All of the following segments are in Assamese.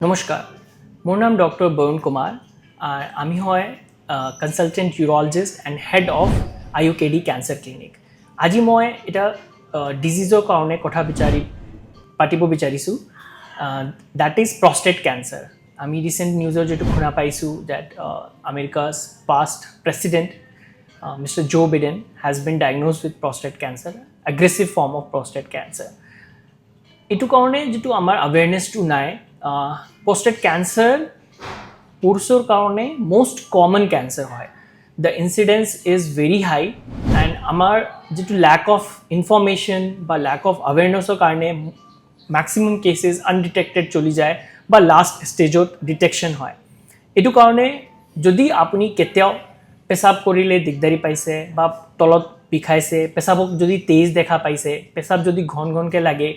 নমস্কাৰ, মোৰ নাম ডক্টৰ বৰুণ কুমাৰ। আমি হয় consultant urologist and head of iUKD cancer clinic. আজি মই এটা ডিজিজৰ কাৰণে কথা পাতিব বিচাৰিছোঁ, দ্যাট ইজ প্ৰষ্টেট কেঞ্চাৰ। আমি ৰিচেণ্ট নিউজৰ যেটো শুনা পাইছোঁ ডেট আমেৰিকাছ past president mister Joe Biden has been diagnosed with prostate cancer, aggressive form of prostate cancer. এইটো কাৰণে যেটো আমাৰ আৱেৰনেছটো নাই। প্ৰষ্টেট কেঞ্চাৰ পুৰুষৰ কাৰণে মোষ্ট কমন কেঞ্চাৰ হয়। The incidence is very high and আমাৰ যেটো লেক অফ ইনফৰ্মেশ্যন বা লেক অফ আৱেৰনেছৰ কাৰণে মেক্সিমাম কেছেছ আনডিটেক্টেড চলি যায় বা লাষ্ট ষ্টেজত ডিটেকশ্যন হয়। এইটো কাৰণে যদি আপুনি কেতিয়াও পেচাব কৰিলে দিগদাৰি পাইছে বা তলত বিষাইছে, পেচাবক যদি তেজ দেখা পাইছে, পেচাব যদি ঘন ঘনকৈ লাগে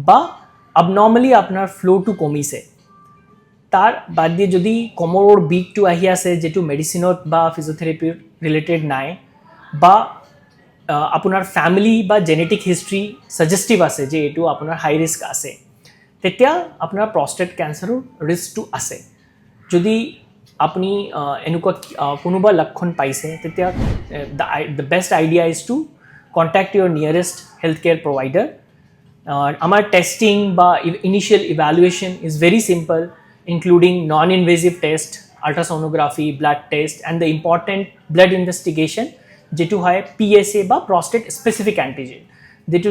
বা abnormally আপোনাৰ ফ্ল'টো কমিছে, তাৰ বাদ দিয়ে যদি কমৰৰ বিষটো আহি আছে যেটো মেডিচিনত বা ফিজিঅ'থেৰাপিৰ ৰিলেটেড নাই, বা আপোনাৰ ফেমিলি বা জেনেটিক হিষ্ট্ৰী ছাজেষ্টিভ আছে যে এইটো আপোনাৰ হাই ৰিস্ক আছে, তেতিয়া আপোনাৰ প্ৰষ্টেট কেঞ্চাৰৰ ৰিস্কটো আছে। যদি আপুনি এনেকুৱা কোনোবা লক্ষণ পাইছে, তেতিয়া the best idea is to contact your nearest health care provider. Our testing বা initial evaluation is very simple, including non-invasive test, ultrasonography, blood test, and the important blood investigation যেটো হয় PSA বা prostate specific antigen, যেটো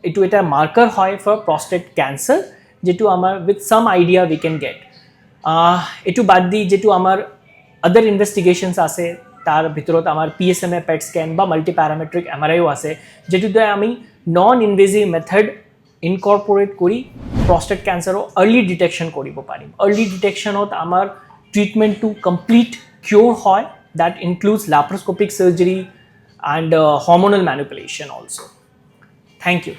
এইটো এটা মাৰ্কাৰ হয় ফৰ prostate cancer, যেটো আমাৰ with some idea we can get। এইটো বাদ দি যেটো আমাৰ other investigations আছে, তাৰ ভিতৰত আমাৰ PSMA PET scan বা multiparametric MRIও আছে, যেটোতে আমি নন ইনভেজিভ মেথড ইনকৰ্পৰেট কৰি প্ৰষ্টেট কেঞ্চাৰৰ আৰ্লি ডিটেকশ্যন কৰিব পাৰিম। আৰ্লি ডিটেকশ্যনত আমাৰ ট্ৰিটমেণ্টটো কমপ্লিট কিয়'ৰ হয়, that includes laparoscopic surgery and hormonal manipulation also'. Thank U.